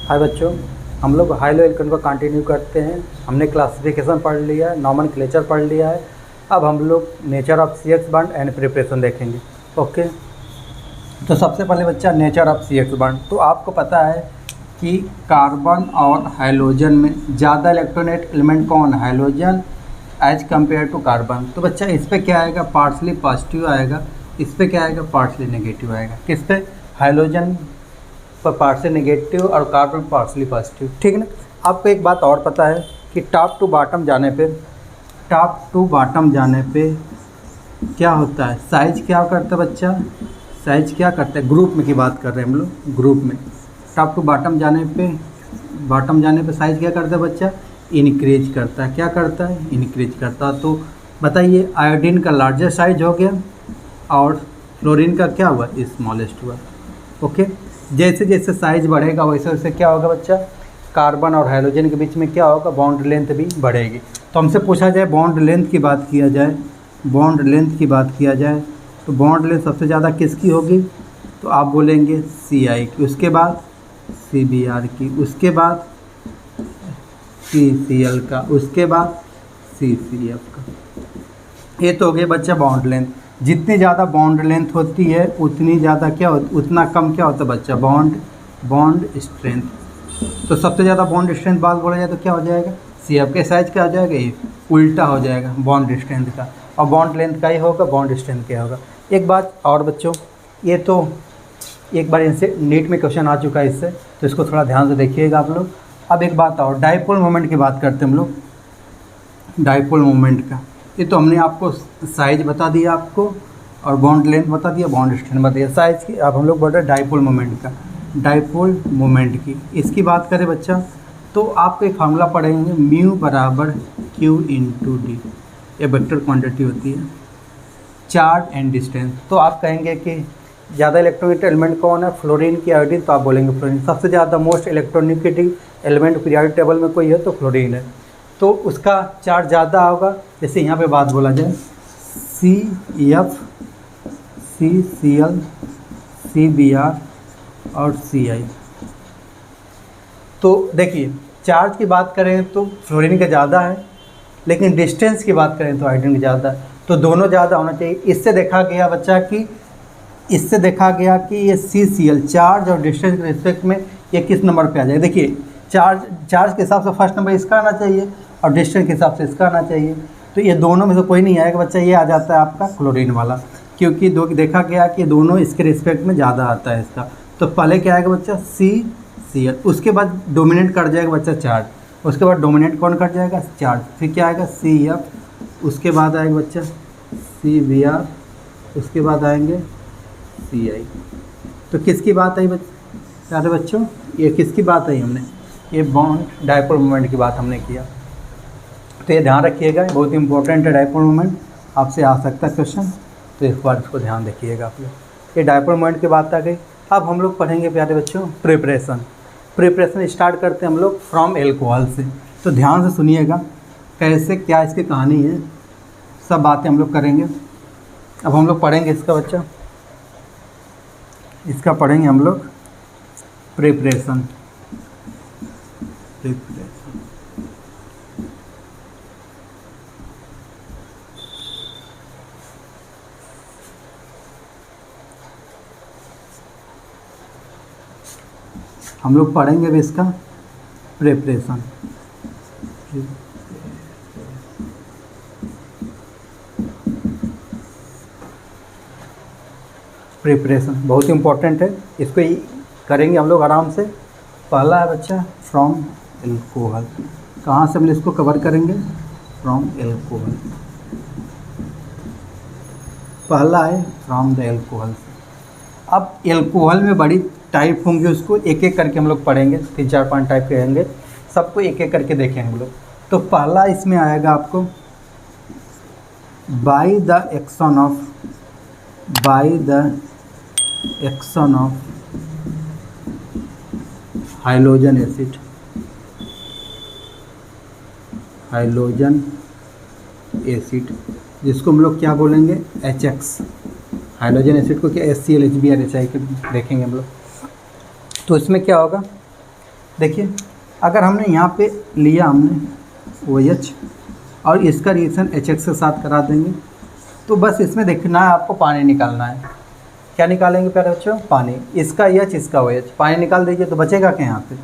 हाय बच्चों, हम लोग हाइलो एल्केन को कंटिन्यू करते हैं। हमने क्लासिफिकेशन पढ़ लिया है, नॉमेनक्लेचर पढ़ लिया है। अब हम लोग nature of CH bond and preparation देखेंगे। ओके, तो सबसे पहले बच्चा नेचर ऑफ CH बॉन्ड। तो आपको पता है कि कार्बन और हाइड्रोजन में ज़्यादा इलेक्ट्रोनेट एलिमेंट कौन है? Hydrogen as compare to carbon. तो बच्चा इस पर क्या आएगा? पार्शली पॉजिटिव आएगा। इस पर क्या आएगा? पार्शली नेगेटिव आएगा। किस पे? हाइड्रोजन पर पार्शली नेगेटिव और कार्बन पार्शली पॉजिटिव। ठीक है ना। आपको एक बात और पता है कि टॉप टू बॉटम जाने पे क्या होता है? साइज क्या करता है बच्चा? साइज क्या करता है? ग्रुप में की बात कर रहे हैं हम लोग, ग्रुप में। टॉप टू बॉटम जाने पे साइज क्या करता है बच्चा? इनक्रीज करता है। क्या करता है? इनक्रीज करता है। तो बताइए, आयोडीन का लार्जर साइज हो गया और फ्लोरीन का क्या हुआ? स्मॉलेस्ट हुआ। ओके, जैसे जैसे साइज बढ़ेगा वैसे वैसे क्या होगा बच्चा? कार्बन और हाइड्रोजन के बीच में क्या होगा? बॉन्ड लेंथ भी बढ़ेगी। तो हमसे पूछा जाए बॉन्ड लेंथ की बात किया जाए, तो बॉन्ड लेंथ सबसे ज़्यादा किसकी होगी? तो आप बोलेंगे CI की, उसके बाद CBr की, उसके बाद CCl का, उसके बाद CCF का। ये तो हो गया बच्चा बॉन्ड लेंथ। जितनी ज़्यादा बॉन्ड लेंथ होती है उतनी ज़्यादा क्या होता, उतना कम क्या होता है बच्चा? Bond strength. तो सबसे ज़्यादा बॉन्ड स्ट्रेंथ बात बोला जाए तो क्या हो जाएगा? CF के साइज क्या हो जाएगा? ये उल्टा हो जाएगा बॉन्ड स्ट्रेंथ का, और बॉन्ड लेंथ का ही होगा, बॉन्ड स्ट्रेंथ क्या होगा। एक बात और बच्चों, ये तो एक बार इनसे नीट में क्वेश्चन आ चुका है इससे, तो इसको थोड़ा ध्यान से देखिएगा आप लोग। अब एक बात और, डाइपोल मोमेंट की बात करते हैं हम लोग। डाइपोल मोमेंट का ये तो हमने आपको साइज बता दिया आपको, और बॉन्ड लेंथ बता दिया, बॉन्ड स्ट्रेंथ बता दिया। साइज की अब हम लोग बोल रहे हैं डाइपोल मोमेंट का, डाइपोल मोमेंट की। इसकी बात करें बच्चा तो आपको एक फार्मूला पढ़ेंगे, म्यू बराबर Q इंटू डी। ये वेक्टर क्वांटिटी होती है, चार्ज एंड डिस्टेंस। तो आप कहेंगे कि ज़्यादा इलेक्ट्रोनेगेटिव एलिमेंट कौन है? फ्लोरीन की आयोडीन। तो आप बोलेंगे फ्लोरीन। सबसे ज़्यादा most electronegative element periodic table में कोई है तो फ्लोरीन है, तो उसका चार्ज ज़्यादा होगा। जैसे यहाँ पे बात बोला जाए CF, CCl, CBr और CI। तो देखिए, चार्ज की बात करें तो फ्लोरीन का ज़्यादा है, लेकिन डिस्टेंस की बात करें तो हाइड्रोजन का ज़्यादा है। तो दोनों ज़्यादा होना चाहिए। इससे देखा गया बच्चा कि ये CCl चार्ज और डिस्टेंस के रिस्पेक्ट में ये किस नंबर पे आ जाएगा? देखिए, चार्ज के हिसाब से फर्स्ट नंबर इसका आना चाहिए और डिस्टेंस के हिसाब से इसका आना चाहिए। तो ये दोनों में से कोई नहीं आएगा बच्चा, ये आ जाता है आपका क्लोरीन वाला, क्योंकि देखा गया कि दोनों इसके रिस्पेक्ट में ज़्यादा आता है इसका। तो पहले क्या आएगा बच्चा? CCl, उसके बाद डोमिनेट कर जाएगा बच्चा चार्ज, उसके बाद डोमिनेट कौन कर जाएगा? चार्ज। फिर क्या आएगा? CF, उसके बाद आएगा बच्चा CBr, उसके बाद आएंगे CI। तो किसकी बात आई प्यारे बच्चों? ये किसकी बात आई? हमने ये बॉन्ड डाइपोल मोमेंट की बात हमने किया। तो ये ध्यान रखिएगा, बहुत इंपॉर्टेंट है डाइपोल मोमेंट, आपसे आ सकता है क्वेश्चन, तो इस बार इसको ध्यान रखिएगा आप लोग। ये डाइपोल मोमेंट की बात आ गई। अब हम लोग पढ़ेंगे प्यारे बच्चों प्रिपरेशन स्टार्ट करते हैं हम लोग फ्रॉम एल्कोहल से। तो ध्यान से सुनिएगा कैसे क्या इसकी कहानी है, सब बातें हम लोग करेंगे। अब हम लोग पढ़ेंगे इसका पढ़ेंगे हम लोग प्रिपरेशन। हम लोग पढ़ेंगे अभी इसका प्रिपरेशन। बहुत इंपॉर्टेंट है, इसको करेंगे हम लोग आराम से। पहला है बच्चा फ्रॉम एल्कोहल। कहाँ से हम इसको कवर करेंगे? From alcohol. पहला है फ्रॉम द एल्कोहल। अब एल्कोहल में बड़ी टाइप होंगे, उसको एक एक करके हम लोग पढ़ेंगे, 3-4-5 टाइप के होंगे, सबको एक एक करके देखेंगे हम लोग। तो पहला इसमें आएगा आपको bye the action of hydrogen acid, जिसको हम लोग क्या बोलेंगे? HX। हाइड्रोजन एसिड को क्या HCl, HBr, HI के देखेंगे हम लोग। तो इसमें क्या होगा? देखिए अगर हमने यहाँ पे लिया हमने OH और इसका रिएक्शन HX के साथ करा देंगे, तो बस इसमें देखना है आपको पानी निकालना है। क्या निकालेंगे प्यारे बच्चों? पानी। इसका H इसका OH, पानी निकाल दीजिए तो बचेगा क्या यहाँ पे?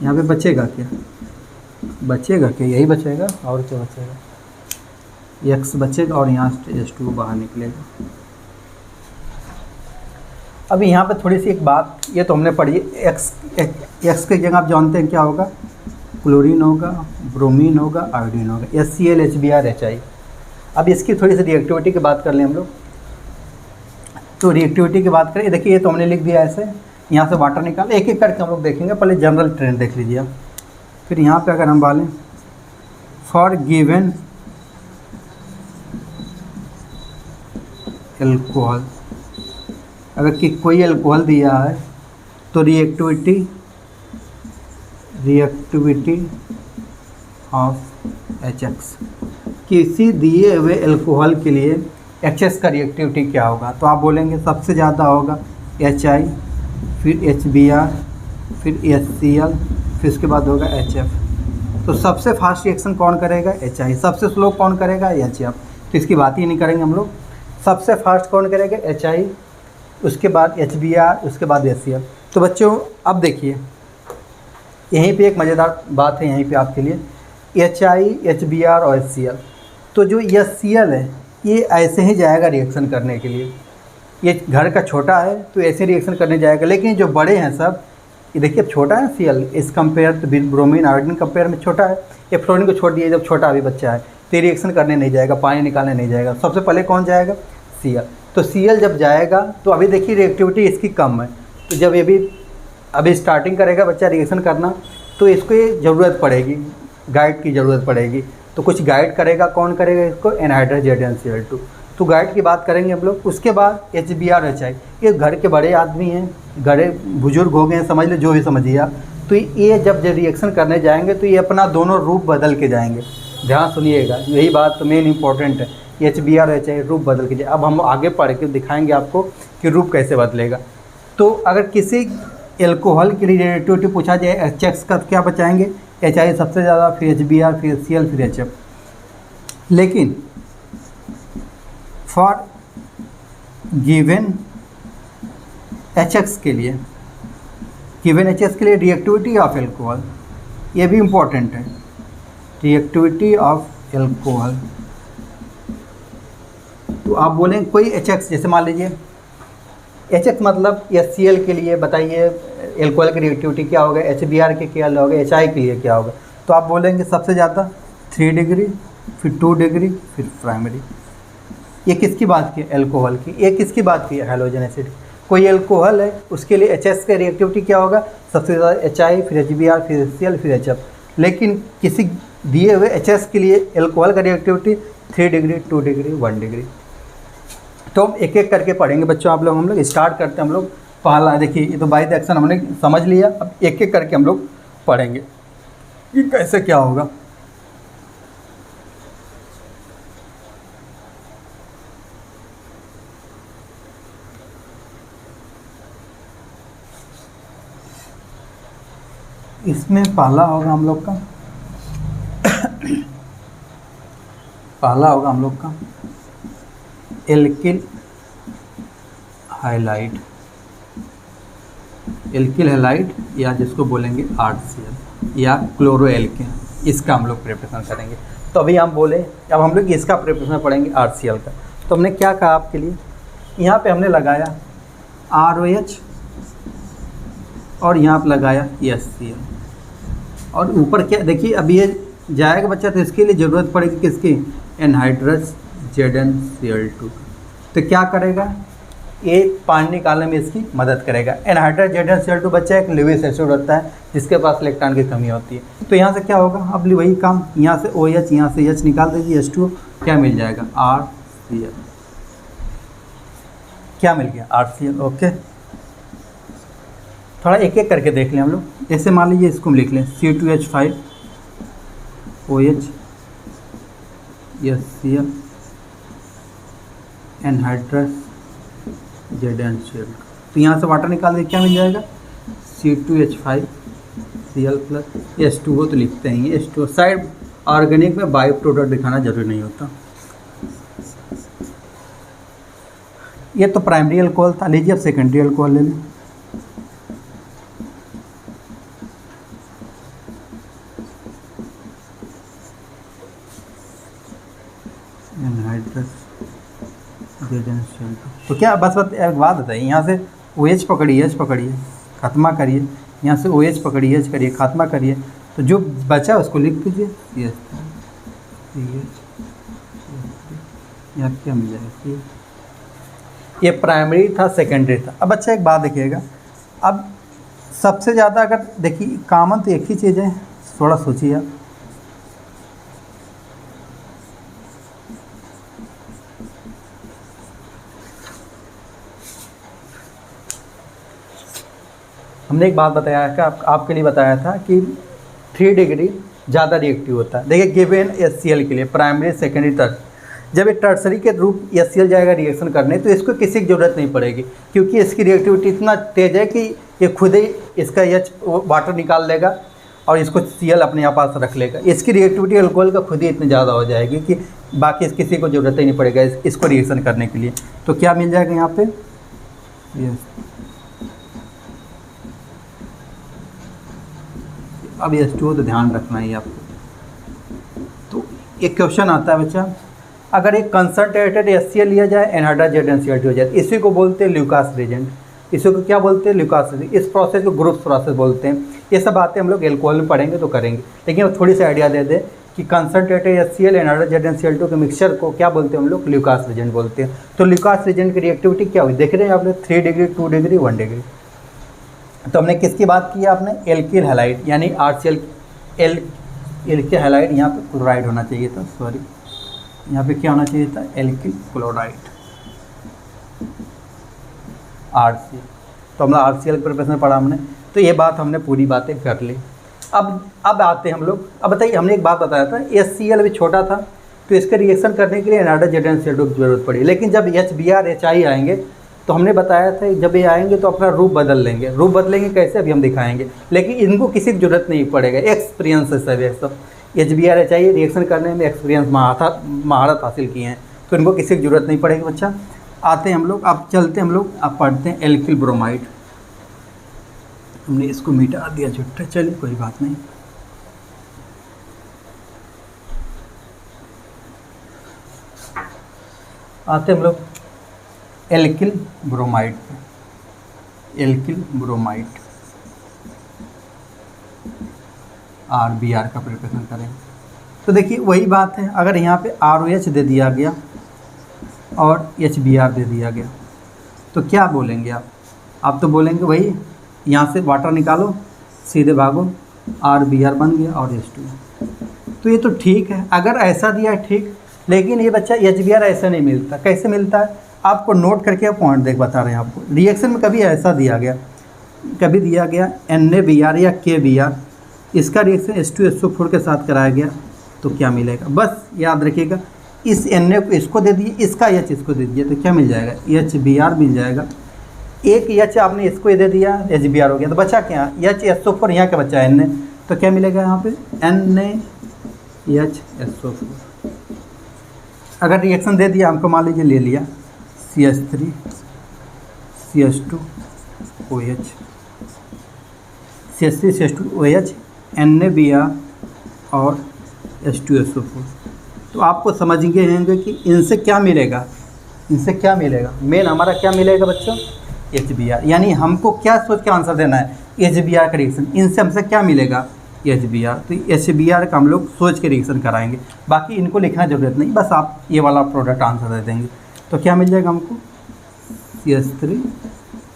यहाँ पे बचेगा क्या? बचेगा क्या? यही बचेगा और क्या बचेगा? X बचेगा और यहाँ से H2 बाहर निकलेगा। अभी यहाँ पे थोड़ी सी एक बात, ये तो हमने पढ़ी, एक्स की जगह आप जानते हैं क्या होगा? क्लोरीन होगा, ब्रोमीन होगा, आयोडीन होगा, HCl HBr HI। अब इसकी थोड़ी सी रिएक्टिविटी की बात कर लें हम लोग। तो रिएक्टिविटी की बात करें, देखिए ये तो हमने लिख दिया ऐसे, यहाँ से वाटर निकाल, एक एक करके हम लोग देखेंगे। पहले जनरल ट्रेंड देख लीजिए आप। फिर यहाँ पे अगर हम डालें फॉर गिवन एल्कोहल, अगर कि कोई अल्कोहल दिया है तो रिएक्टिविटी ऑफ HX, किसी दिए हुए अल्कोहल के लिए HX का रिएक्टिविटी क्या होगा? तो आप बोलेंगे सबसे ज़्यादा होगा HI, फिर HBr, फिर HCl, फिर उसके बाद होगा HF। तो सबसे फास्ट रिएक्शन कौन करेगा? HI। सबसे स्लो कौन करेगा? HF। तो इसकी बात ही नहीं करेंगे हम लोग। सबसे फास्ट कौन करेगा? HI, उसके बाद HBr, उसके बाद HCl। तो बच्चों अब देखिए यहीं पे एक मज़ेदार बात है यहीं पे आपके लिए, HI, HBr और HCl। तो जो HCl है ये ऐसे ही जाएगा रिएक्शन करने के लिए। ये घर का छोटा है तो ऐसे रिएक्शन करने जाएगा, लेकिन जो बड़े हैं सब, ये देखिए अब छोटा है Cl इस कंपेयर तो ब्रोमीन आयोडीन कंपेयर में छोटा है। ये फ्लोरीन को छोड़ दिया, जब छोटा अभी बच्चा है तो ये रिएक्शन करने नहीं जाएगा, पानी निकालने नहीं जाएगा। सबसे पहले कौन जाएगा? Cl। तो Cl जब जाएगा तो अभी देखिए रिएक्टिविटी इसकी कम है, तो जब ये भी अभी स्टार्टिंग करेगा बच्चा रिएक्शन करना, तो इसको ये ज़रूरत पड़ेगी, गाइड की ज़रूरत पड़ेगी। तो कुछ गाइड करेगा, कौन करेगा इसको? Anhydrous ZnCl2। तो गाइड की बात करेंगे हम लोग। उसके बाद HBr HI, ये घर के बड़े आदमी हैं, बड़े बुजुर्ग हो गए हैं, समझ लो जो भी समझिए आप। तो ये जब रिएक्शन करने जाएंगे तो ये अपना दोनों रूप बदल के जाएंगे। ध्यान सुनिएगा, यही बात तो मेन इंपॉर्टेंट है। HBr HI रूप बदल के जाए। अब हम आगे पढ़ के दिखाएंगे आपको कि रूप कैसे बदलेगा। तो अगर किसी एल्कोहल के लिए रिएक्टिविटी पूछा जाए HX का, तो क्या बचाएंगे? HI सबसे ज़्यादा, फिर HBr, फिर HCl, फिर HF। लेकिन फॉर गिवन HX के लिए, गिवन HX के लिए रिएक्टिविटी ऑफ एल्कोहल, ये भी इम्पोर्टेंट है, रिएक्टिविटी ऑफ एल्कोहल। तो आप बोलेंगे कोई HX, जैसे मान लीजिए HX मतलब HCl के लिए बताइए एल्कोहल की रिएक्टिविटी क्या होगा, HBr के क्या होगा, HI के लिए क्या होगा? तो आप बोलेंगे सबसे ज़्यादा 3 डिग्री, फिर 2 डिग्री, फिर प्राइमरी। ये किसकी बात की? एल्कोहल की। ये किसकी बात की? Halogen acid. कोई एल्कोहल है उसके लिए HX का रिएक्टिविटी क्या होगा? सबसे ज़्यादा HI, फिर HBr, फिर HCl, फिर HF। लेकिन किसी दिए हुए HS के लिए एल्कोहल का रिएक्टिविटी 3 डिग्री, 2 डिग्री, 1 डिग्री। तो हम एक एक करके पढ़ेंगे बच्चों। हम लोग स्टार्ट करते हैं। हम लोग पहला देखिए, ये तो बाय द एक्शन हमने समझ लिया। अब एक एक करके हम लोग पढ़ेंगे कि कैसे क्या होगा। इसमें पहला होगा हम लोग का एल्किल हैलाइड या जिसको बोलेंगे RCl या क्लोरो एल्किन, इसका हम लोग प्रिपरेशन करेंगे। तो अभी हम बोले, अब हम लोग इसका प्रिपरेशन पढ़ेंगे RCl का। तो हमने क्या कहा आपके लिए, यहाँ पे हमने लगाया ROH और यहाँ पे लगाया HCl, और ऊपर क्या देखिए, अभी ये जाएगा बच्चा तो इसके लिए ज़रूरत पड़ेगी किसकी? Anhydrous ZnCl2। तो क्या करेगा? ये पानी निकालने में इसकी मदद करेगा। एनहाइड्रस ZnCl2 बच्चा एक लेविस एसिड होता है जिसके पास इलेक्ट्रॉन की कमी होती है। तो यहाँ से क्या होगा? अब वही काम, यहाँ से OH, यहाँ से H निकाल दीजिए, H2 क्या मिल जाएगा? RCl। क्या मिल गया? RCl। ओके, थोड़ा एक एक करके देख लें हम लोग। जैसे मान लीजिए इसको हम लिख लें C2H5 OH HCl anhydrous ZnCl। तो यहाँ से वाटर निकाल दे, क्या मिल जाएगा? C2H5 Cl प्लस H2O तो लिखते हैं H2O। साइड ऑर्गेनिक में बायो प्रोडक्ट दिखाना जरूरी नहीं होता। ये तो प्राइमरी अल्कोहल था, लीजिए अब सेकेंडरी अल्कोहल ले लें। तो क्या बस एक बात बताइए, यहाँ से OH पकड़िए, H पकड़िए, खात्मा करिए, यहाँ से OH पकड़िए, H करिए, खात्मा करिए, तो जो बचा उसको लिख दीजिए यहाँ क्या मिल जाएगा। ये प्राइमरी था, सेकेंडरी था। अब अच्छा एक बात देखिएगा, अब सबसे ज़्यादा अगर देखिए कॉमन तो एक ही चीज़ है, थोड़ा सोचिए आप। हमने एक बात बताया कि आपके लिए बताया था कि 3 डिग्री ज़्यादा रिएक्टिव होता है। देखिए गिवन HCl के लिए प्राइमरी, सेकेंडरी, टर्सरी, जब ये टर्सरी के रूप HCl जाएगा रिएक्शन करने तो इसको किसी की ज़रूरत नहीं पड़ेगी, क्योंकि इसकी रिएक्टिविटी इतना तेज़ है कि ये खुद ही इसका H वाटर निकाल लेगा और इसको Cl अपने यहाँ पास रख लेगा। इसकी रिएक्टिविटी अल्कोहल का खुद ही इतनी ज़्यादा हो जाएगी कि बाकी किसी को ज़रूरत ही नहीं पड़ेगा इसको रिएक्शन करने के लिए। तो क्या मिल जाएगा यहाँ पे, अब H2O तो ध्यान रखना ही आपको। तो एक क्वेश्चन आता है बच्चा, अगर एक कंसनट्रेटेड HCl लिया जाए, एनहाइड्राइड ZnCl2 हो जाए, इसी को बोलते हैं ल्यूकास रिएजेंट। इसी को क्या बोलते हैं, ल्यूकास रिएजेंट। इस प्रोसेस को ग्रुप्स प्रोसेस बोलते हैं। ये सब बातें हम लोग एल्कोहल में पढ़ेंगे तो करेंगे, लेकिन अब थोड़ी सी आइडिया दे दें कि कंसनट्रेटेड HCl एनहाइड्राइड ZnCl2 के मिक्सचर को क्या बोलते हैं हम लोग, ल्यूकास रिएजेंट बोलते हैं। तो ल्यूकास रिएजेंट की रिएक्टिविटी क्या हुई देख रहे हैं आप लोग, 3 डिग्री, 2 डिग्री, 1 डिग्री। तो हमने किसकी बात की आपने, एल्किल हैलाइड, यानी RCl एल्किल हैलाइड। यहाँ पे क्लोराइड होना चाहिए था, सॉरी, यहाँ पे क्या होना चाहिए था, एल्किल क्लोराइड, RCl। तो हमने RCl प्रिपरेशन पढ़ा हमने, तो ये बात हमने पूरी बातें कर ली। अब आते हैं हम लोग, अब बताइए हमने एक बात बताया था HCl भी छोटा था तो इसके रिएक्शन करने के लिए एनहाइड्राइड ZnCl2 की जरूरत पड़ी, लेकिन जब HBr HI आएंगे तो हमने बताया था जब ये आएंगे तो अपना रूप बदल लेंगे। रूप बदलेंगे कैसे अभी हम दिखाएंगे, लेकिन इनको किसी की जरूरत नहीं पड़ेगा, एक्सपीरियंस है सब। ये सब HBr HI रिएक्शन करने में एक्सपीरियंस महारत हासिल किए हैं, तो इनको किसी की जरूरत नहीं पड़ेगी बच्चा। आते हैं हम लोग, अब चलते हम लोग, अब पढ़ते हैं एल्किल ब्रोमाइड। हमने इसको मिटा दिया छुट्टा, चलिए कोई बात नहीं। आते हम लोग alkyl bromide, alkyl bromide RBr का प्रिपरेशन करेंगे। तो देखिए वही बात है, अगर यहाँ पे ROH दे दिया गया और HBr दे दिया गया तो क्या बोलेंगे आप तो बोलेंगे वही, यहाँ से वाटर निकालो, सीधे भागो, RBr बन गया और H2। तो ये तो ठीक है, अगर ऐसा दिया है ठीक, लेकिन ये बच्चा HBr ऐसा नहीं मिलता। कैसे मिलता है आपको नोट करके पॉइंट देख बता रहे हैं आपको। रिएक्शन में कभी ऐसा दिया गया, कभी दिया गया NaBr या KBr, इसका रिएक्शन H2SO4 के साथ कराया गया तो क्या मिलेगा, बस याद रखिएगा। इस Na को इसको दे दिए, इसका H इसको दे दिए तो क्या मिल जाएगा, HBr मिल जाएगा। एक H आपने इसको दे दिया, HBr हो गया, तो बचा क्या, HSO4 यहाँ का बचा है Na, तो क्या मिलेगा यहाँ पे NaHSO4। अगर रिएक्शन दे दिया हमको, मान लीजिए ले लिया CH3 CH2 OH, CH3 CH2 OH, NaBr और H2SO4, तो आपको समझ गए होंगे कि इनसे क्या मिलेगा, इनसे क्या मिलेगा, मेन हमारा क्या मिलेगा बच्चों, HBr। यानी हमको क्या सोच के आंसर देना है, HBr का रिएक्शन, इनसे हमसे क्या मिलेगा, HBr। तो HBr का हम लोग सोच के रिएक्शन कराएंगे, बाकी इनको लिखना जरूरत नहीं, बस आप ये वाला प्रोडक्ट आंसर दे देंगे। तो क्या मिल जाएगा हमको, CH3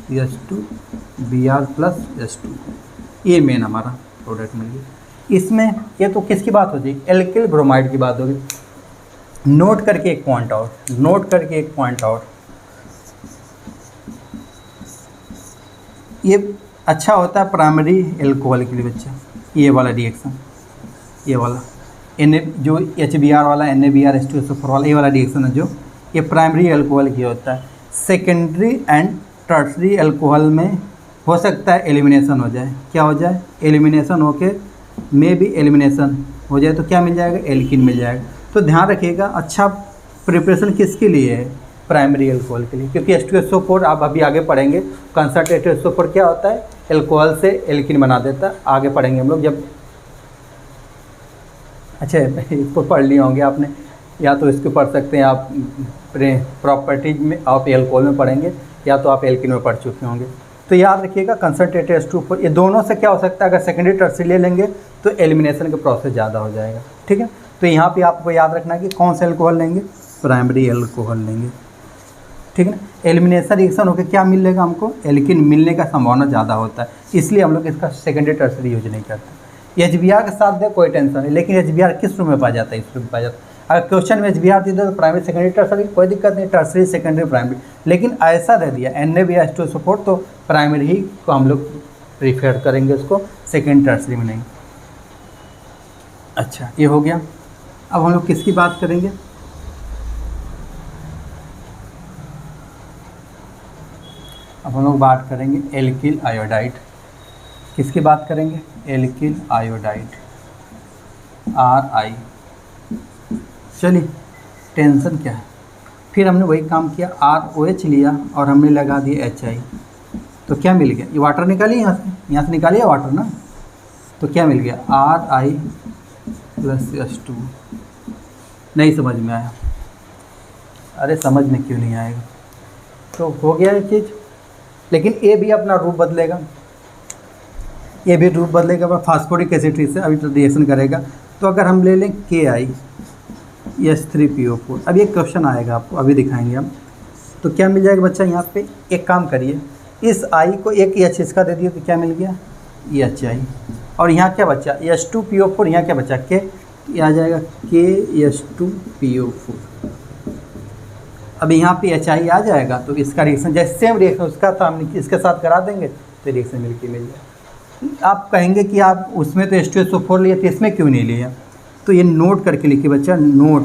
CH2 Br plus H2, ये मेन हमारा प्रोडक्ट मिल गया। इसमें ये तो किसकी बात हो जाएगी, एल्किल ब्रोमाइड की बात होगी। नोट करके एक पॉइंट और, नोट करके एक पॉइंट और, ये अच्छा होता है प्राइमरी एल्कोहल के लिए बच्चा, ये वाला रिएक्शन, ये वाला जो HBr वाला NaBr H2SO4 वाला, ये वाला रिएक्शन है जो ये प्राइमरी एल्कोहल की होता है। सेकेंडरी एंड टर्सरी एल्कोहल में हो सकता है एलिमिनेशन हो जाए, क्या हो जाए, एलिमिनेशन होके में भी एलिमिनेशन हो जाए तो क्या मिल जाएगा, एल्किन मिल जाएगा। तो ध्यान रखिएगा, अच्छा प्रिपरेशन किसके लिए है, प्राइमरी एल्कोहल के लिए, क्योंकि H2SO4 आप अभी आगे पढ़ेंगे, कंसंट्रेटेड H2SO4 क्या होता है, एल्कोहल से एल्किन बना देता है, आगे पढ़ेंगे हम लोग जब। अच्छा इसको पढ़ लिए होंगे आपने, या तो इसको पढ़ सकते हैं आप प्रॉपर्टीज में, आप एल्कोहल में पढ़ेंगे, या तो आप एल्किन में पढ़ चुके होंगे। तो याद रखिएगा कंसंट्रेटेड H2SO4 ये दोनों से क्या हो सकता है, अगर सेकेंडरी टर्सरी ले लेंगे तो एलिमिनेशन का प्रोसेस ज़्यादा हो जाएगा, ठीक है। तो यहाँ पे आपको याद रखना है कि कौन सा एल्कोहल लेंगे, प्राइमरी एल्कोहल लेंगे, ठीक है ना। एलिमिनेशन रिएक्शन होकर क्या मिलेगा हमको, एल्किन मिलने का संभावना ज़्यादा होता है, इसलिए हम लोग इसका सेकेंडरी टर्सरी यूज नहीं करते। HBr के साथ दे कोई टेंशन नहीं, लेकिन HBr किस रूप में पाया जाता है, इस रूप में पाया जाता है। अगर क्वेश्चन में HBr दे दो तो प्राइमरी सेकेंडरी टर्सरी कोई दिक्कत नहीं, टर्सरी सेकेंडरी प्राइमरी, लेकिन ऐसा दे दिया NaBH2SO4 तो प्राइमरी ही को हम लोग प्रीफर करेंगे उसको, सेकेंड टर्सरी में नहीं। अच्छा ये हो गया। अब हम लोग किसकी बात करेंगे, अब हम लोग बात करेंगे एल्किल आयोडाइड। किसकी बात करेंगे, एल्किल आयोडाइड, Ri। चलिए टेंशन क्या है, फिर हमने वही काम किया, ROH लिया और हमने लगा दिया HI, तो क्या मिल गया, ये वाटर निकालिए यहाँ से निकालिए वाटर ना, तो क्या मिल गया, Ri + H2। नहीं समझ में आया, अरे समझ में क्यों नहीं आएगा, तो हो गया ये चीज़। लेकिन ये भी अपना रूप बदलेगा, ये भी रूप बदलेगा, फास्फोरिक एसिड से अभी तो रिएक्शन करेगा। तो अगर हम ले लें KiH3PO4, अब ये क्वेश्चन आएगा आपको, अभी दिखाएंगे हम। तो क्या मिल जाएगा बच्चा, यहाँ पे एक काम करिए, इस I को एक H इसका दे दिए तो क्या मिल गया, HI, और यहाँ क्या बचा, H2PO4, यहाँ क्या बचा, K, ये आ जाएगा KH2PO4। अब यहाँ पे HI आ जाएगा तो इसका रिएक्शन जैसे सेम रिएक्शन उसका था, हम इसके साथ करा देंगे तो रिएक्शन मिल जाएगा। आप कहेंगे कि आप उसमें तो H2SO4 लिए थे, इसमें क्यों नहीं लिया, तो ये नोट करके लिखिए बच्चा, नोट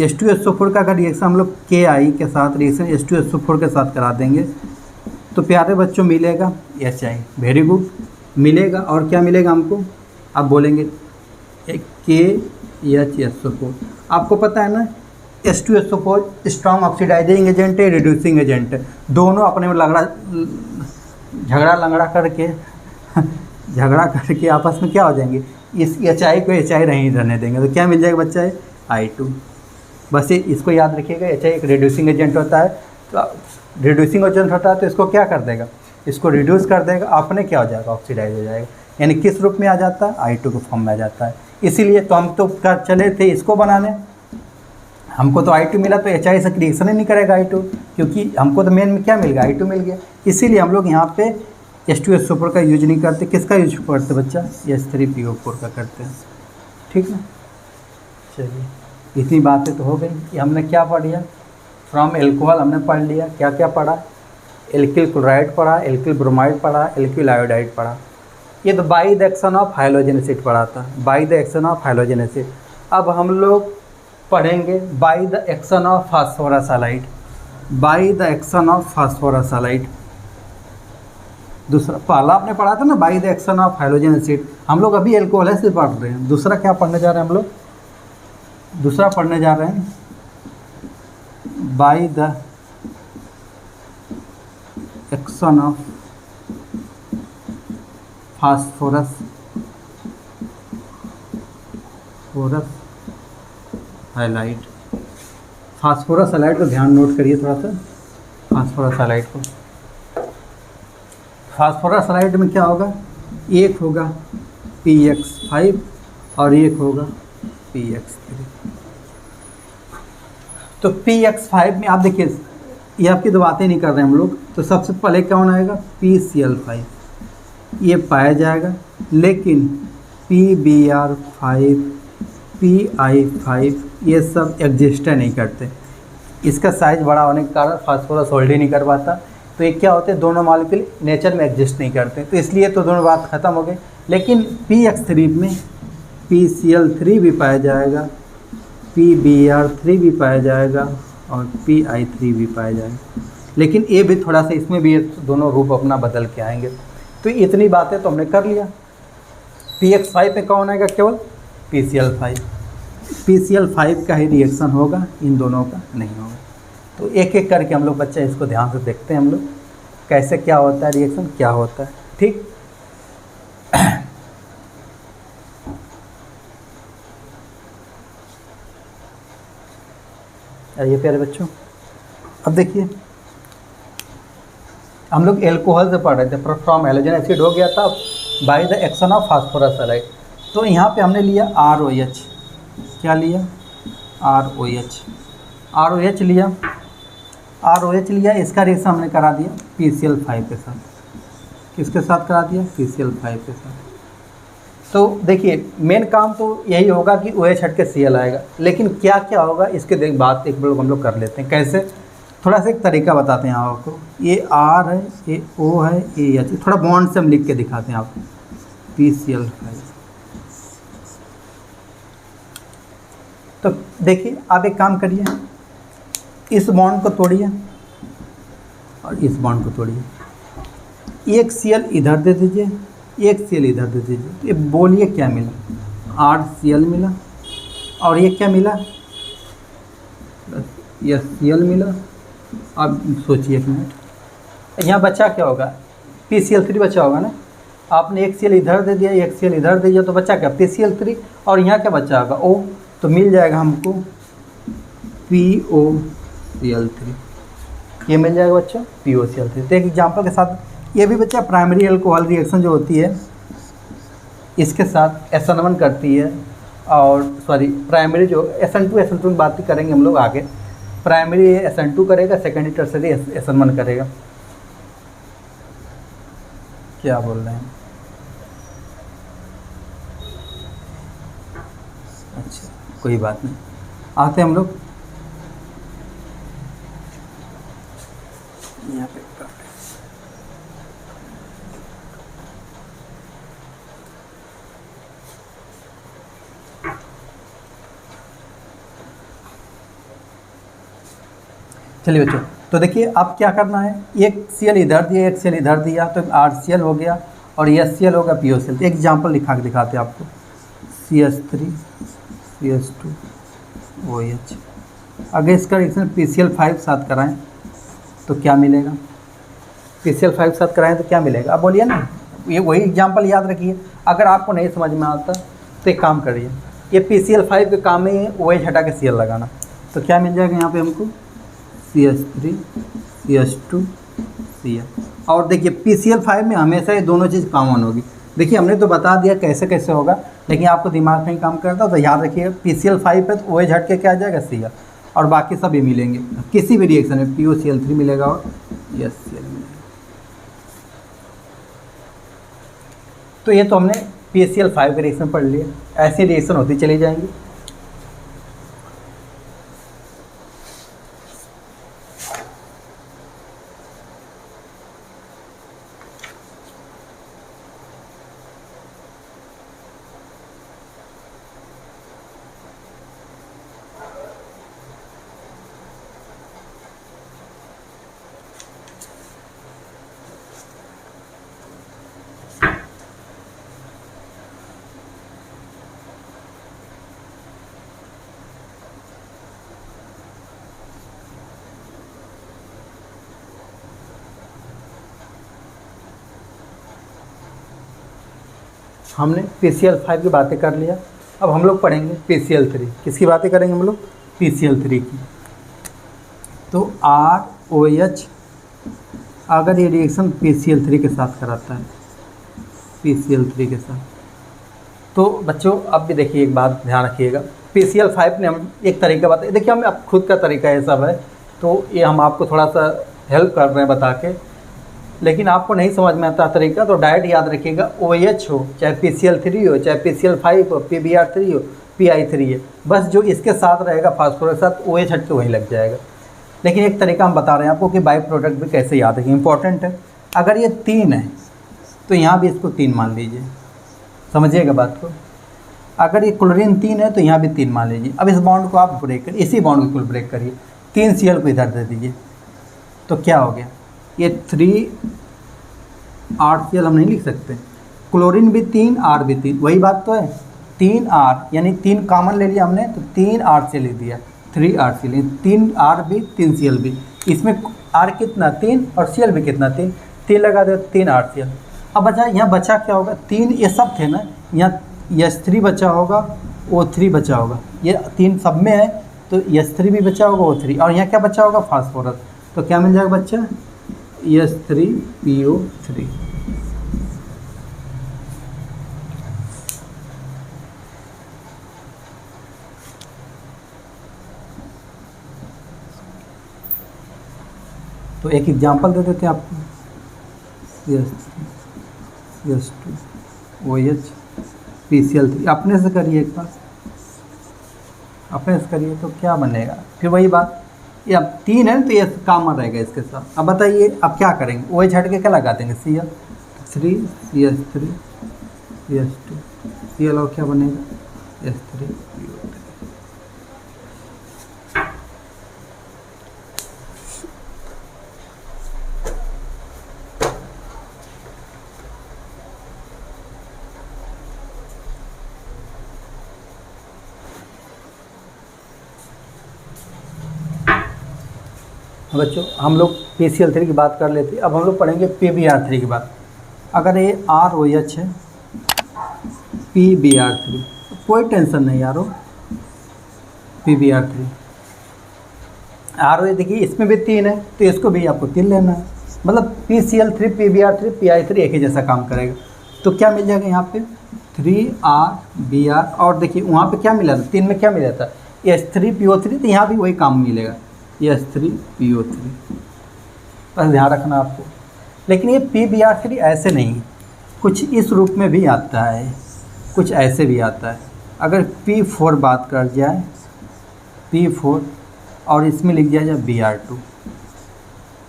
H2SO4 का अगर रिएक्शन हम लोग KI के साथ रिएक्शन H2SO4 के साथ करा देंगे तो प्यारे बच्चों मिलेगा HI, वेरी गुड मिलेगा। और क्या मिलेगा हमको, आप बोलेंगे KHSO4, आपको पता है ना H2SO4 स्ट्रॉन्ग ऑक्सीडाइजिंग एजेंट है, रिड्यूसिंग एजेंट है, दोनों अपने में झगड़ा करके आपस में क्या हो जाएंगे, इस HI को HI नहीं रहने देंगे, तो क्या मिल जाएगा बच्चा है I2। बस ये इसको याद रखिएगा, HI एक रिड्यूसिंग एजेंट होता है, तो रिड्यूसिंग एजेंट होता है तो इसको क्या कर देगा, इसको रिड्यूस कर देगा, अपने क्या हो जाएगा, ऑक्सीडाइज हो जाएगा, यानी किस रूप में आ जाता है, I2 के फॉर्म में आ जाता है। इसीलिए तो हम तो कर चले थे इसको बनाने, हमको तो I2 मिला तो HI से रिएक्शन ही नहीं करेगा I2, क्योंकि हमको तो मेन में क्या मिल गया, I2 मिल गया। इसीलिए हम लोग यहाँ पे H2SO4 का यूज नहीं करते, किसका यूज करते बच्चा, H3PO4 का करते हैं, ठीक है। चलिए इतनी बातें तो हो गई कि हमने क्या पढ़ लिया, फ्रॉम एल्कोहल हमने पढ़ लिया, क्या क्या पढ़ा, एल्किल क्लोराइड पढ़ा, एल्किल ब्रोमाइड पढ़ा, एल्किल आयोडाइड पढ़ा, ये तो bye the action of halogen acid पढ़ा था, bye the action of halogen acid. अब हम लोग पढ़ेंगे bye the action of phosphorus halide, bye the action of phosphorus halide. दूसरा पहला आपने पढ़ा था ना bye the action of halogen acid, हम लोग अभी एल्कोहल से पढ़ रहे हैं। दूसरा क्या पढ़ने जा रहे हैं हम लोग, दूसरा पढ़ने जा रहे हैं bye the action of phosphorus halide. Phosphorus halide को ध्यान नोट करिए थोड़ा सा, फास्फोरस हैलाइड को, फास्फोरस हैलाइड में क्या होगा, एक होगा PX5 और एक होगा PX3। तो PX5 में आप देखिए, ये आपकी तो बातें नहीं कर रहे हैं हम लोग, तो सबसे पहले कौन आएगा, PCl5, ये पाया जाएगा, लेकिन PBr5, PI5 ये सब एग्जिस्ट नहीं करते, इसका साइज बड़ा होने के कारण फास्फोरस होल्ड ही नहीं कर पाता, तो ये क्या होते हैं, दोनों मॉलिक्यूल नेचर में एग्जिस्ट नहीं करते, तो इसलिए तो दोनों बात ख़त्म हो गई। लेकिन PX3 में PCl3 भी पाया जाएगा, PBr3 भी पाया जाएगा और PI3 भी पाया जाएगा। लेकिन ये भी थोड़ा सा, इसमें भी ये दोनों रूप अपना बदल के आएंगे। तो इतनी बातें तो हमने कर लिया। PX5 पे कौन आएगा? केवल PCl5। PCl5 का ही रिएक्शन होगा, इन दोनों का नहीं होगा। तो एक एक करके हम लोग बच्चा इसको ध्यान से देखते हैं हम लोग, कैसे क्या होता है रिएक्शन, क्या होता है। ठीक, आइए प्यारे बच्चों, अब देखिए हम लोग एल्कोहल से पढ़ रहे थे। फ्रॉम हैलोजन एसिड हो गया था bye the action of phosphorus halide. तो यहाँ पे हमने लिया ROH। क्या लिया? ROH लिया। ROH लिया, इसका रिएक्शन हमने करा दिया PCl5 के साथ। किसके साथ करा दिया? PCl5 के साथ। तो देखिए मेन काम तो यही होगा कि OH हट के Cl आएगा, लेकिन क्या क्या होगा इसके बात एक बार हम लोग कर लेते हैं। कैसे? थोड़ा सा एक तरीका बताते हैं आपको। ये R है, ये O है, ये H। थोड़ा बॉन्ड से हम लिख के दिखाते हैं आपको। PCl5। तो देखिए आप एक काम करिए, इस बॉन्ड को तोड़िए और इस बॉन्ड को तोड़िए। एक Cl इधर दे दीजिए, एक Cl इधर दे दीजिए। ये बोलिए क्या मिला? RCl मिला। और ये क्या मिला? ये Cl मिला। अब सोचिए एक मिनट, यहाँ बचा क्या होगा? PCl3 बचा होगा ना। आपने एक Cl इधर दे दिया, एक Cl इधर दे दिया, तो बचा क्या? PCl3। और यहाँ क्या बचा होगा? O। तो मिल जाएगा हमको POCl3। ये मिल जाएगा बच्चा POCl3। तो एक एग्जाम्पल के साथ ये भी बच्चा प्राइमरी अल्कोहल रिएक्शन जो होती है इसके साथ SN1 करती है। और सॉरी, प्राइमरी जो SN2 की बात करेंगे हम लोग आगे। प्राइमरी SN2 करेगा, सेकेंडरी टर्सरी SN1 करेगा। क्या बोल रहे हैं? अच्छा कोई बात नहीं, आते हैं हम लोग यहाँ पे। चलिए बच्चों, तो देखिए अब क्या करना है। एक Cl इधर दिया, एक Cl इधर दिया, तो RCl हो गया और ये Cl होगा POCl। एक एग्जाम्पल लिखा के दिखाते हैं आपको। CH3 CH2 OH। अगर इसका रिएक्शन PCl5 साथ कराएं तो क्या मिलेगा? PCl5 साथ कराएं तो क्या मिलेगा? अब बोलिए ना, ये वही एग्जाम्पल याद रखिए। अगर आपको नहीं समझ में आता तो एक काम करिए, ये PCl5 के काम में OH हटा के Cl लगाना। तो क्या मिल जाएगा यहाँ पे हमको? CH3 CH2 Cl। और देखिए PCl5 में हमेशा ये दोनों चीज़ कॉमन होगी। देखिए हमने तो बता दिया कैसे कैसे होगा, लेकिन आपको दिमाग में ही काम करता तो याद रखिए PCl5 पे तो OH हट के क्या आ जाएगा? Cl। और बाकी सब ये मिलेंगे किसी भी रिएक्शन में। POCl3 मिलेगा और यस Cl मिलेगा। तो ये तो हमने PCl5 के रिएक्शन पढ़ लिया। ऐसी रिएक्शन होती चली जाएंगी। हमने PCl5 की बातें कर लिया। अब हम लोग पढ़ेंगे PCl3। किसकी बातें करेंगे हम लोग? PCl3 की। तो ROH अगर ये रिएक्शन PCl3 के साथ कराता है, PCl3 के साथ, तो बच्चों अब भी देखिए एक बात ध्यान रखिएगा। PCl5 ने हम एक तरीका बताया। देखिए हम अब खुद का तरीका ये सब है, तो ये हम आपको थोड़ा सा हेल्प कर रहे हैं बता के। लेकिन आपको नहीं समझ में आता तरीका तो डायरेक्ट याद रखिएगा, OH हो चाहे PCl3 हो चाहे PCl5 हो, PBr3 हो, PI3 है, बस जो इसके साथ रहेगा फास्फोरस के साथ OH हट के वहीं लग जाएगा। लेकिन एक तरीका हम बता रहे हैं आपको कि बाई प्रोडक्ट भी कैसे याद रखें, इंपॉर्टेंट है। अगर ये 3 है तो यहाँ भी इसको 3 मान लीजिए, समझिएगा बात को। अगर ये क्लोरीन 3 है तो यहाँ भी 3 मान लीजिए। अब इस बॉन्ड को आप ब्रेक करिए, इसी बॉन्ड को ब्रेक करिए। 3 Cl को इधर दे दीजिए, तो क्या हो गया, ये 3 RCl हम नहीं लिख सकते, क्लोरीन भी 3 R भी 3, वही बात तो है। 3 R यानी 3 कॉमन ले लिया हमने तो 3 RCl लिख दिया, 3 RCl, 3R भी 3Cl भी, इसमें R कितना 3 और Cl भी कितना 3, 3 लगा दो 3 RCl। अब बचा यहाँ, बचा क्या होगा, 3 ये सब थे ना, यहाँ H3 बचा होगा, O3 बचा होगा, ये 3 सब में है तो H3 भी बचा होगा, O3, और यहाँ क्या बचा होगा, फास्फोरस। तो क्या मिल जाएगा बच्चा, H3PO3। तो एक एग्जांपल दे देते हैं आपको, H2OH PCl3, अपने से करिए एक बार, अपने से करिए तो क्या बनेगा, फिर वही बात, ये अब 3 है तो ये कॉमन रहेगा इसके साथ। अब बताइए अब क्या करेंगे, OH हट के क्या लगा देंगे, Cl3 CH3 CH2 Cl, और क्या बनेगा H3PO3। बच्चों हम लोग PCl3 की बात कर लेते हैं, अब हम लोग पढ़ेंगे PbR3 की बात। अगर ये ROH है, PbR3, कोई टेंशन नहीं यारो, PbR3 ROH देखिए इसमें भी 3 है तो इसको भी आपको 3 लेना है, मतलब PCl3 PbR3 PI3 एक ही जैसा काम करेगा। तो क्या मिल जाएगा यहाँ पे 3RBr, और देखिए वहाँ पे क्या मिला था, 3 में क्या मिला था H3PO3, तो यहाँ भी वही काम मिलेगा H3PO3, बस ध्यान रखना आपको। लेकिन ये PbR3 ऐसे नहीं, कुछ इस रूप में भी आता है, कुछ ऐसे भी आता है। अगर P4 बात कर जाए, P4 और इसमें लिख दिया जाए Br2,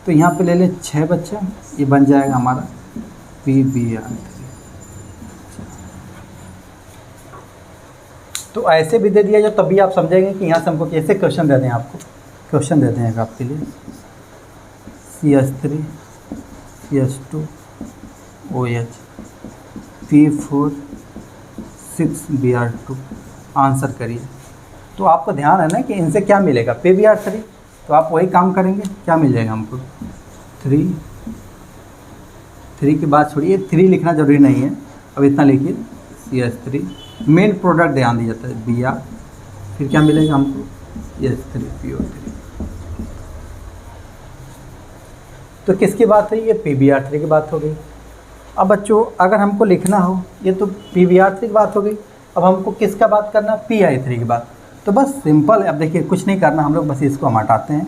तो यहाँ पे ले लें 6 बच्चा, ये बन जाएगा हमारा PbR3। तो ऐसे भी दे दिया जाए तभी आप समझेंगे कि यहाँ से हमको कैसे क्वेश्चन दे दें, आपको क्वेश्चन देते हैं आपके लिए, CH3 CH2 OH P4 6Br2, answer करिए। तो आपको ध्यान है ना कि इनसे क्या मिलेगा, PbR3, तो आप वही काम करेंगे, क्या मिल जाएगा हमको 3 की बात छोड़िए, 3 लिखना जरूरी नहीं है, अब इतना लिखिए CH3, मेन प्रोडक्ट ध्यान दिया जाता है Br, फिर क्या मिलेगा हमको H3PO3। तो किसकी बात है, ये PbR3 की बात हो गई। अब बच्चों अगर हमको लिखना हो, ये तो PbR3 की बात हो गई, अब हमको किसका बात करना, PI3 की बात। तो बस सिंपल है, अब देखिए कुछ नहीं करना हम लोग, बस इसको हम हटाते हैं,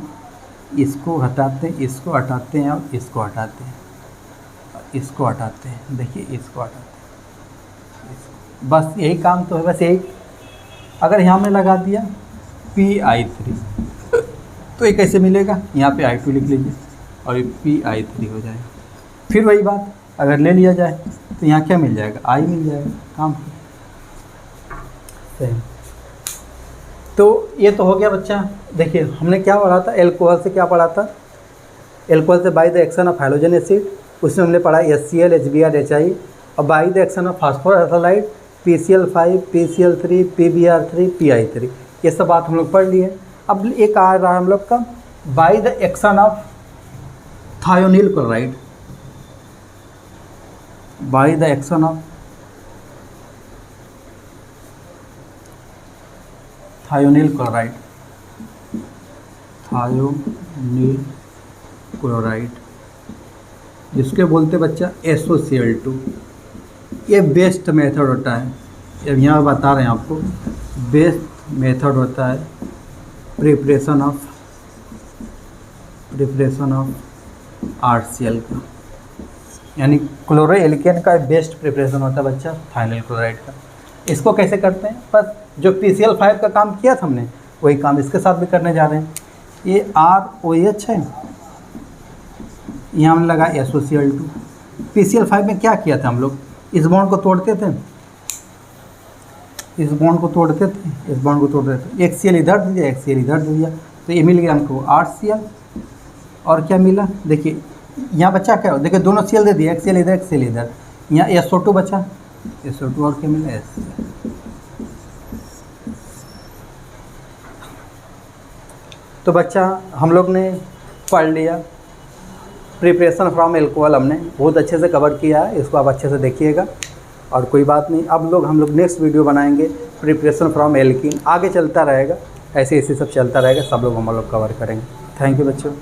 इसको हटाते हैं, इसको हटाते हैं और इसको हटाते हैं, इसको हटाते हैं, देखिए इसको हटाते हैं, बस यही काम तो है, बस यही। अगर यहाँ हमने लगा दिया PI3 तो ये कैसे मिलेगा, यहाँ पे I2 लिख लीजिए और ये PI3 हो जाएगा। फिर वही बात अगर ले लिया जाए तो यहाँ क्या मिल जाएगा, I मिल जाएगा, काम सही। तो ये तो हो गया बच्चा। देखिए हमने क्या पढ़ा था, एल्कोहल से क्या पढ़ा था, एल्कोहल से by the action of hydrogen acid, उसमें हमने पढ़ा HCl HBr HI, और by the action of phosphorus एथालाइड PCl5 PCl3 PbR3 PI3, ये सब बात हम लोग पढ़ लिए। अब एक आ रहा है हम लोग का bye the action of thionyl chloride, bye the action of thionyl chloride, thionyl chloride जिसके बोलते बच्चा SOCl2, ये बेस्ट मेथड होता है। अब यहाँ बता रहे हैं आपको, बेस्ट मेथड होता है प्रिपरेशन ऑफ RCl का, यानी क्लोरो एल्केन का बेस्ट प्रिपरेशन होता है बच्चा थायोनिल क्लोराइड का। इसको कैसे करते हैं, बस जो PCl5 का काम किया था हमने वही काम इसके साथ भी करने जा रहे हैं। ये ROH है, यहाँ हमने लगा SOCl2। PCl5 में क्या किया था हम लोग, इस बॉन्ड को तोड़ते थे, इस बॉन्ड को तोड़ते थे, इस बॉन्ड को तोड़ते थे, एक Cl इधर दे दिया, एक Cl इधर दे दिया, तो ये मिल गया हमको RCl, और क्या मिला, देखिए यहाँ बच्चा क्या हो, देखिए दोनों सेल दे दिया, एक सेल इधर एक सेल इधर। यहाँ SO2 बचा, SO2 और क्या मिला S। तो बच्चा हम लोग ने पढ़ लिया प्रिपरेशन फ्रॉम एल्कोहल, हमने बहुत अच्छे से कवर किया है, इसको आप अच्छे से देखिएगा। और कोई बात नहीं, अब हम लोग नेक्स्ट वीडियो बनाएंगे प्रिपरेशन फ्रॉम एल्कीन, आगे चलता रहेगा, ऐसे ऐसे सब चलता रहेगा, सब लोग हम लोग कवर करेंगे। थैंक यू बच्चों।